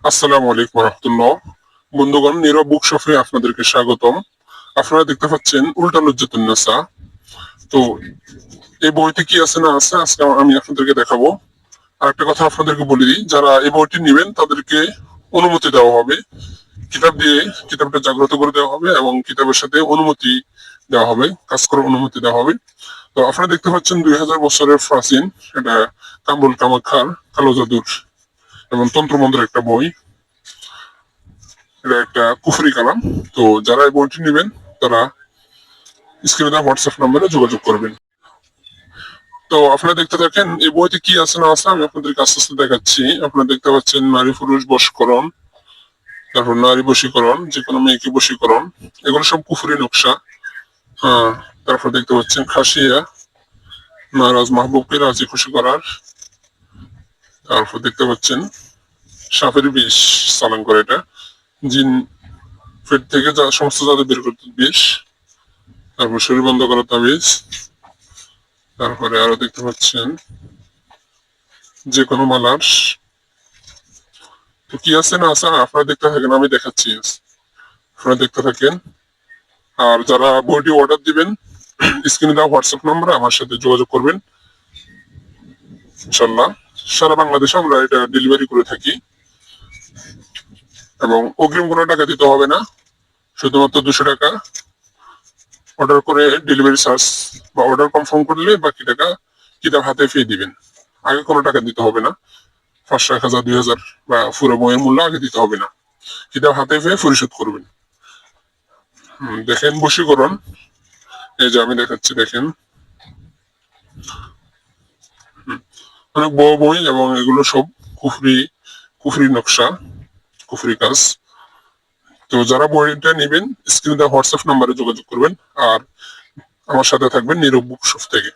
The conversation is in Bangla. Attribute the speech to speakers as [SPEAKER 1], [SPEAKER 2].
[SPEAKER 1] আসসালামু আলাইকুম রহমতুল্লাহ। বন্ধুগণ, নীরব বুক শপে আপনাদেরকে স্বাগতম। আপনারা দেখতে পাচ্ছেন উল্টা লজ্জাতুন নেসা। তো এই বইতে কি আছে না আছে আজকে আমি আপনাদেরকে দেখাবো। আর একটা কথা আপনাদেরকে বলে দিই, যারা এই বইটি নেবেন তাদেরকে অনুমতি দেওয়া হবে। কিতাব দিয়ে কিতাবটা জাগ্রত করে দেওয়া হবে এবং কিতাবের সাথে অনুমতি দেওয়া হবে, কাজ করার অনুমতি দেওয়া হবে। তো আপনারা দেখতে পাচ্ছেন 2000 বছরের প্রাচীন এটা কামরুল কামাখ্যার কালো জাদুর এবং তন্ত্রমন্ত্রের একটা বই। এটা একটা কুফরি কালাম। তো যারা এই বইটি নেবেন তারা স্ক্রিনে দেওয়া হোয়াটসঅ্যাপ নম্বরে যোগাযোগ করবেন। তো আপনারা দেখতে থাকেন এই বইতে কি আছে না আছে আমি আপনাদেরকে আস্তে আস্তে দেখাচ্ছি। আপনারা দেখতে পাচ্ছেন নারী পুরুষ বশীকরণ, তারপর নারী বশীকরণ, যে কোনো মেয়েকে বশীকরণ, এগুলো সব কুফরি নকশা। তারপর দেখতে পাচ্ছেন খাসিয়া, নারাজ মাহবুবকে রাজি খুশি করার। তারপর দেখতে পাচ্ছেন সাপের বিষ চালান করে, এটা জিন পেট থেকে যা সমস্ত জাদু বের করতে বিষ। তারপর শরীর বন্ধ করা তাবিজ। তারপরে আরো দেখতে পাচ্ছেন যে কোনো মালার। তো কি আছে না আছে আপনারা দেখতে থাকেন, আমি দেখাচ্ছি, আপনারা দেখতে থাকেন। আর যারা বইটি অর্ডার দিবেন স্ক্রিনে দেওয়া হোয়াটসঅ্যাপ নম্বরে আমার সাথে যোগাযোগ করবেন। ইনশাল্লাহ সারা বাংলাদেশে আমরা এটা ডেলিভারি করে থাকি এবং অগ্রিম কোনো টাকা দিতে হবে না, শুধুমাত্র 200 টাকা অর্ডার করে ডেলিভারি চার্জ বা অর্ডার কনফার্ম করলে বাকি টাকা কিতাব হাতে পেয়ে দিবেন। আগে কোনো টাকা দিতে হবে না, 500, 1000, 2000 বা পুরো বইয়ের মূল্য আগে দিতে হবে না, কিতাব হাতে পেয়ে পরিশোধ করবেন। দেখেন বশীকরণ, এই যে আমি দেখাচ্ছি, দেখেন অনেক বড় বই এবং এগুলো সব কুফরি কুফরি নকশা, কুফরি কাজ। তো যারা বইটা নেবেন স্ক্রিনে দেওয়া হোয়াটসঅ্যাপ নাম্বারে যোগাযোগ করবেন আর আমার সাথে থাকবেন নীরব বুক শপ থেকে।